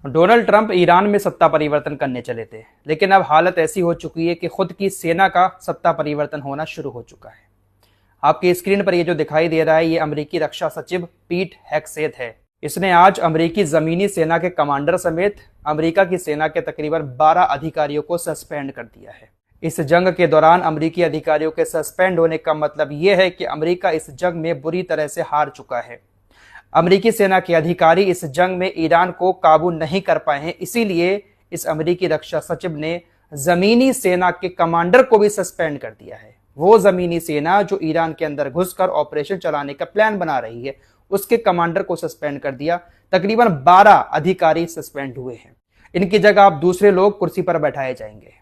Donald Trump Iran में सत्ता परिवर्तन करने चले थे, लेकिन अब हालत ऐसी हो चुकी है कि खुद की सेना का सत्ता परिवर्तन होना शुरू हो चुका है। आपकी स्क्रीन पर ये जो दिखाई दे रहा है, ये अमेरिकी रक्षा सचिव पीट हेग्सेथ है। इसने आज अमेरिकी जमीनी सेना के कमांडर समेत अमेरिका की सेना के तकरीबन 12 अधिकारियों को सस्पेंड कर दिया है। इस जंग के दौरान अमेरिकी अधिकारियों के सस्पेंड होने का मतलब यह है कि अमेरिका इस जंग में बुरी तरह से हार चुका है। अमेरिकी सेना के अधिकारी इस जंग में ईरान को काबू नहीं कर पाए हैं, इसीलिए इस अमेरिकी रक्षा सचिव ने जमीनी सेना के कमांडर को भी सस्पेंड कर दिया है। वो जमीनी सेना जो ईरान के अंदर घुसकर ऑपरेशन चलाने का प्लान बना रही है, उसके कमांडर को सस्पेंड कर दिया। तकरीबन 12 अधिकारी सस्पेंड हुए हैं। इनकी जगह अब दूसरे लोग कुर्सी पर बैठाए जाएंगे।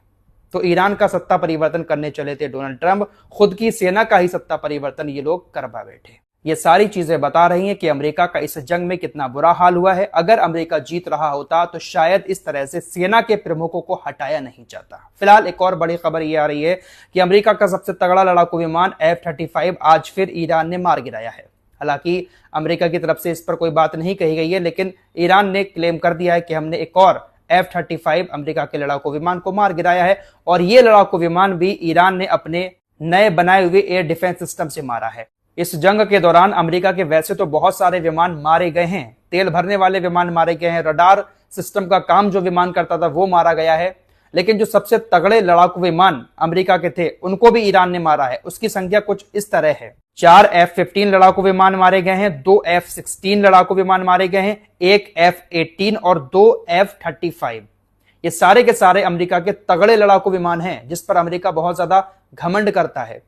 तो ईरान का सत्ता परिवर्तन करने चले थे डोनाल्ड ट्रंप, खुद की सेना का ही सत्ता परिवर्तन ये लोग करवा बैठे। ये सारी चीजें बता रही हैं कि अमेरिका का इस जंग में कितना बुरा हाल हुआ है। अगर अमेरिका जीत रहा होता तो शायद इस तरह से सेना के प्रमुखों को हटाया नहीं जाता। फिलहाल एक और बड़ी खबर ये आ रही है कि अमेरिका का सबसे तगड़ा लड़ाकू विमान F-35 आज फिर ईरान ने मार गिराया है। हालांकि अमेरिका की तरफ से इस पर कोई बात नहीं कही गई है, लेकिन ईरान ने क्लेम कर दिया है कि हमने एक और F-35 अमेरिका के लड़ाकू विमान को मार गिराया है, और ये लड़ाकू विमान भी ईरान ने अपने नए बनाए हुए एयर डिफेंस सिस्टम से मारा है। इस जंग के दौरान अमेरिका के वैसे तो बहुत सारे विमान मारे गए हैं, तेल भरने वाले विमान मारे गए हैं, रडार सिस्टम का काम जो विमान करता था वो मारा गया है, लेकिन जो सबसे तगड़े लड़ाकू विमान अमेरिका के थे उनको भी ईरान ने मारा है। उसकी संख्या कुछ इस तरह है: 4 F-15 लड़ाकू विमान मारे गए हैं, 2 F-16 लड़ाकू विमान मारे गए हैं, 1 F-18 और 2 F-35। ये सारे के सारे अमेरिका के तगड़े लड़ाकू विमान हैं जिस पर अमेरिका बहुत ज्यादा घमंड करता है।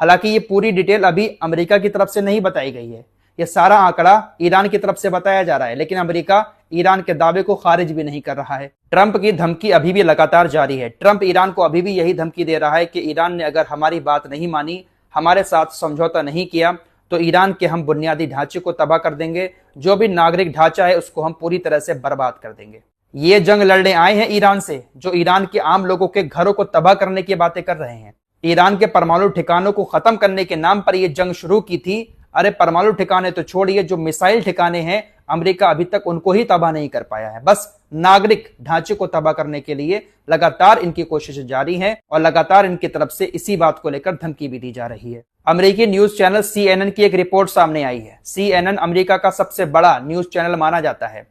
हालांकि ये पूरी डिटेल अभी अमेरिका की तरफ से नहीं बताई गई है, ये सारा आंकड़ा ईरान की तरफ से बताया जा रहा है, लेकिन अमेरिका ईरान के दावे को खारिज भी नहीं कर रहा है। ट्रंप की धमकी अभी भी लगातार जारी है। ट्रंप ईरान को अभी भी यही धमकी दे रहा है कि ईरान ने अगर हमारी बात नहीं मानी, हमारे साथ समझौता नहीं किया, तो ईरान के हम बुनियादी ढांचे को तबाह कर देंगे, जो भी नागरिक ढांचा है उसको हम पूरी तरह से बर्बाद कर देंगे। ये जंग लड़ने आए हैं ईरान से, जो ईरान के आम लोगों के घरों को तबाह करने की बातें कर रहे हैं। ईरान के परमाणु ठिकानों को खत्म करने के नाम पर यह जंग शुरू की थी। अरे परमाणु ठिकाने तो छोड़िए, जो मिसाइल ठिकाने हैं अमेरिका अभी तक उनको ही तबाह नहीं कर पाया है। बस नागरिक ढांचे को तबाह करने के लिए लगातार इनकी कोशिशें जारी हैं, और लगातार इनकी तरफ से इसी बात को लेकर धमकी भी दी जा रही है। अमेरिकी न्यूज चैनल CNN की एक रिपोर्ट सामने आई है। CNN अमेरिका का सबसे बड़ा न्यूज चैनल माना जाता है।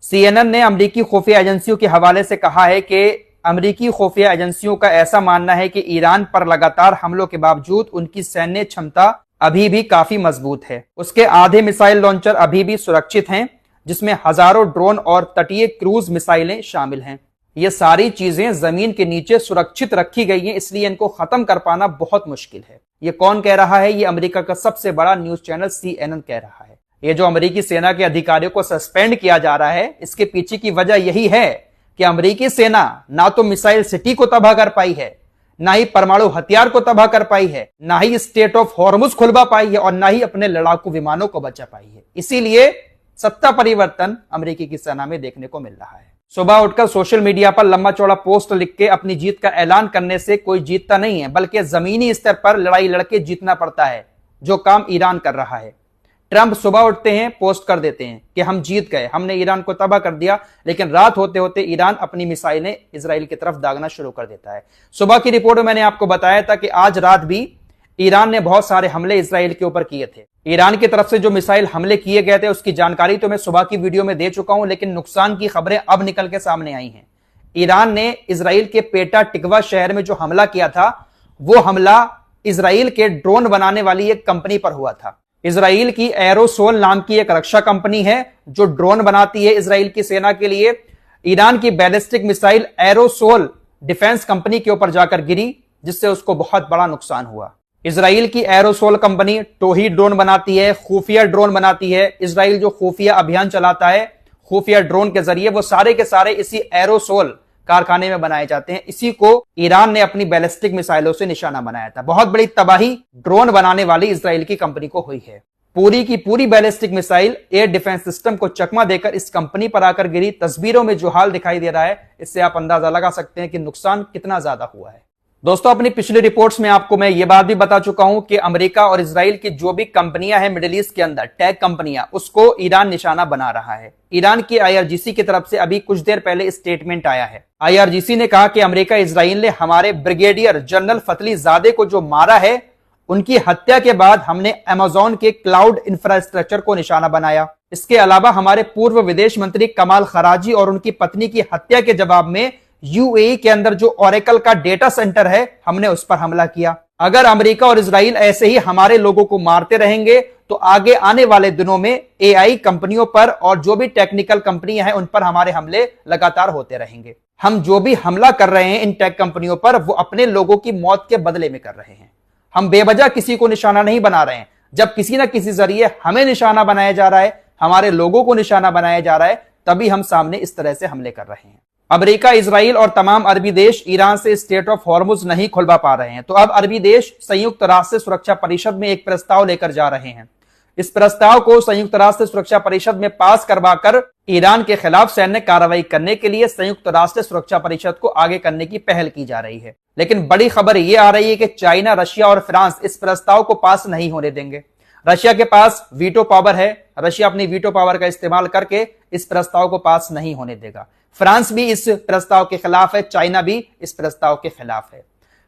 CNN ने अमेरिकी खुफिया एजेंसियों के हवाले से कहा है कि अमेरिकी खुफिया एजेंसियों का ऐसा मानना है कि ईरान पर लगातार हमलों के बावजूद उनकी सैन्य क्षमता अभी भी काफी मजबूत है। उसके आधे मिसाइल लॉन्चर अभी भी सुरक्षित हैं, जिसमें हजारों ड्रोन और तटीय क्रूज मिसाइलें शामिल हैं। ये सारी चीजें जमीन के नीचे सुरक्षित रखी गई हैं, इसलिए इनको खत्म कर पाना बहुत मुश्किल है। ये कौन कह रहा है? ये अमेरिका का सबसे बड़ा न्यूज चैनल CNN कह रहा है। ये जो अमेरिकी सेना के अधिकारियों को सस्पेंड किया जा रहा है, इसके पीछे की वजह यही है कि अमेरिकी सेना ना तो मिसाइल सिटी को तबाह कर पाई है, ना ही परमाणु हथियार को तबाह कर पाई है, ना ही स्टेट ऑफ हॉर्मुज खुलवा पाई है, और ना ही अपने लड़ाकू विमानों को बचा पाई है। इसीलिए सत्ता परिवर्तन अमेरिकी की सेना में देखने को मिल रहा है। सुबह उठकर सोशल मीडिया पर लंबा चौड़ा पोस्ट लिख के अपनी जीत का ऐलान करने से कोई जीतता नहीं है, बल्कि जमीनी स्तर पर लड़ाई लड़के जीतना पड़ता है, जो काम ईरान कर रहा है। ट्रंप सुबह उठते हैं, पोस्ट कर देते हैं कि हम जीत गए, हमने ईरान को तबाह कर दिया, लेकिन रात होते होते ईरान अपनी मिसाइलें इजराइल की तरफ दागना शुरू कर देता है। सुबह की रिपोर्ट में मैंने आपको बताया था कि आज रात भी ईरान ने बहुत सारे हमले इजराइल के ऊपर किए थे। ईरान की तरफ से जो मिसाइल हमले किए गए थे उसकी जानकारी तो मैं सुबह की वीडियो में दे चुका हूं, लेकिन नुकसान की खबरें अब निकल के सामने आई हैं। ईरान ने इजराइल के पेटा टिकवा शहर में जो हमला किया था, वो हमला इजराइल के ड्रोन बनाने वाली एक कंपनी पर हुआ था। इजराइल की एरोसोल नाम की एक रक्षा कंपनी है जो ड्रोन बनाती है इजराइल की सेना के लिए। ईरान की ballistic missile aerosol defence company के ऊपर जाकर गिरी, जिससे उसको बहुत बड़ा नुकसान हुआ। इजराइल की एरोसोल कंपनी टोही ड्रोन बनाती है, खुफिया ड्रोन बनाती है। इजराइल जो खुफिया अभियान चलाता है खुफिया ड्रोन के जरिए, वो सारे के सारे इसी एरोसोल कारखाने में बनाए जाते हैं। इसी को ईरान ने अपनी बैलिस्टिक मिसाइलों से निशाना बनाया था। बहुत बड़ी तबाही ड्रोन बनाने वाली इजराइल की कंपनी को हुई है। पूरी की पूरी ballistic missile air defence system को चकमा देकर इस कंपनी पर आकर गिरी। तस्वीरों में जो हाल दिखाई दे रहा है, इससे आप अंदाजा लगा सकते हैं कि नुकसान कितना ज्यादा हुआ है। दोस्तों, अपनी पिछली रिपोर्ट्स में आपको मैं ये बात भी बता चुका हूं कि अमेरिका और इजराइल की जो भी कंपनियां हैं मिडिल ईस्ट के अंदर, टेक कंपनियां, उसको ईरान निशाना बना रहा है। ईरान की आईआरजीसी की तरफ से अभी कुछ देर पहले स्टेटमेंट आया है। आईआरजीसी ने कहा कि अमेरिका इजराइल ने हमारे ब्रिगेडियर जनरल फतलीजादे को जो मारा है, उनकी हत्या के बाद हमने अमेजॉन के क्लाउड इंफ्रास्ट्रक्चर को निशाना बनाया। इसके अलावा हमारे पूर्व विदेश मंत्री कमाल खराजी और उनकी पत्नी की हत्या के जवाब में यूएई के अंदर जो ओरेकल का डेटा सेंटर है, हमने उस पर हमला किया। अगर अमेरिका और इजराइल ऐसे ही हमारे लोगों को मारते रहेंगे तो आगे आने वाले दिनों में एआई कंपनियों पर और जो भी टेक्निकल कंपनियां हैं उन पर हमारे हमले लगातार होते रहेंगे। हम जो भी हमला कर रहे हैं इन टेक कंपनियों पर, वो अपने लोगों की मौत के बदले में कर रहे हैं। हम बेवजह किसी को निशाना नहीं बना रहे हैं। जब किसी ना किसी जरिए हमें निशाना बनाया जा रहा है, हमारे लोगों को निशाना बनाया जा रहा है, तभी हम सामने इस तरह से हमले कर रहे हैं। अमेरिका, इजराइल और तमाम अरबी देश ईरान से स्ट्रेट ऑफ हॉर्मुज नहीं खुलवा पा रहे हैं, तो अब अरबी देश संयुक्त राष्ट्र सुरक्षा परिषद में एक प्रस्ताव लेकर जा रहे हैं। इस प्रस्ताव को संयुक्त राष्ट्र सुरक्षा परिषद में पास करवाकर ईरान के खिलाफ सैन्य कार्रवाई करने के लिए संयुक्त राष्ट्र सुरक्षा परिषद को आगे करने की पहल की जा रही है। लेकिन बड़ी खबर यह आ रही है कि चाइना, रशिया और फ्रांस इस प्रस्ताव को पास नहीं होने देंगे। रशिया के पास वीटो पावर है। रशिया अपनी वीटो पावर का इस्तेमाल करके इस प्रस्ताव को पास नहीं होने देगा। फ्रांस भी इस प्रस्ताव के खिलाफ है, चाइना भी इस प्रस्ताव के खिलाफ है।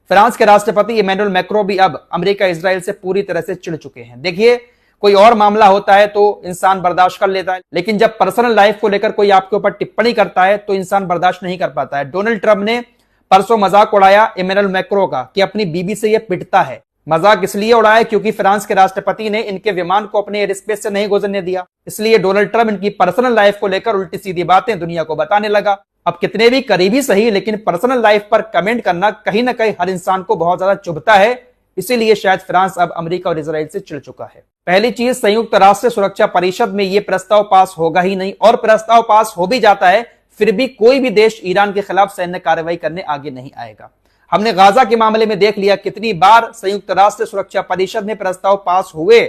फ्रांस के राष्ट्रपति इमैनुअल मैक्रों भी अब अमेरिका इजराइल से पूरी तरह से चिढ़ चुके हैं। देखिए, कोई और मामला होता है तो इंसान बर्दाश्त कर लेता है, लेकिन जब पर्सनल लाइफ को लेकर कोई आपके ऊपर टिप्पणी करता है तो इंसान बर्दाश्त नहीं कर पाता है। डोनाल्ड ट्रंप ने परसों मजाक उड़ाया इमैनुअल मैक्रों का कि अपनी बीबी से यह पिटता है। मजाक इसलिए उड़ाया क्योंकि फ्रांस के राष्ट्रपति ने इनके विमान को अपने एयर स्पेस से नहीं गुजरने दिया। इसलिए डोनाल्ड ट्रंप इनकी पर्सनल लाइफ को लेकर उल्टी सीधी बातें दुनिया को बताने लगा। अब कितने भी करीबी सही, लेकिन पर्सनल लाइफ पर कमेंट करना कहीं ना कहीं हर इंसान को बहुत ज्यादा चुभता है। इसीलिए शायद फ्रांस अब अमेरिका और इजराइल से चिढ़ चुका है। पहली चीज, संयुक्त राष्ट्र सुरक्षा परिषद में यह प्रस्ताव पास होगा ही नहीं, और प्रस्ताव पास हो भी जाता है फिर भी कोई भी देश ईरान के खिलाफ सैन्य कार्रवाई करने आगे नहीं आएगा। हमने गाजा के मामले में देख लिया कितनी बार संयुक्त राष्ट्र सुरक्षा परिषद में प्रस्ताव पास हुए,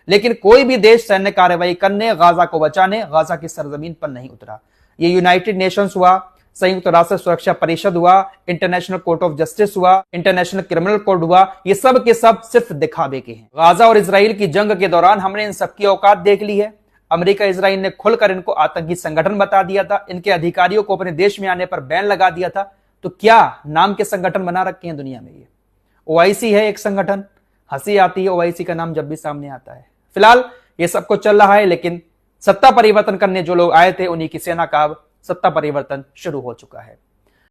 लेकिन कोई भी देश सैन्य कार्रवाई करने, गाजा को बचाने, गाजा की सरजमीन पर नहीं उतरा। ये यूनाइटेड नेशंस हुआ, संयुक्त राष्ट्र सुरक्षा परिषद हुआ, इंटरनेशनल कोर्ट ऑफ जस्टिस हुआ, इंटरनेशनल क्रिमिनल कोर्ट हुआ, ये सब के सब सिर्फ दिखावे के हैं। गाजा और इजराइल की जंग के दौरान हमने इन सबकी औकात देख ली है। अमेरिका, इजराइल ने खुलकर इनको आतंकी संगठन बता दिया था। इनके अधिकारियों को अपने देश में आने पर बैन लगा दिया था। तो क्या नाम के संगठन बना रखे हैं दुनिया में। ये ओआईसी है एक संगठन। हंसी आती है ओआईसी का नाम जब भी सामने आता है। फिलहाल ये सब कुछ चल रहा है, लेकिन सत्ता परिवर्तन करने जो लोग आए थे उन्हीं की सेना का अब सत्ता परिवर्तन शुरू हो चुका है।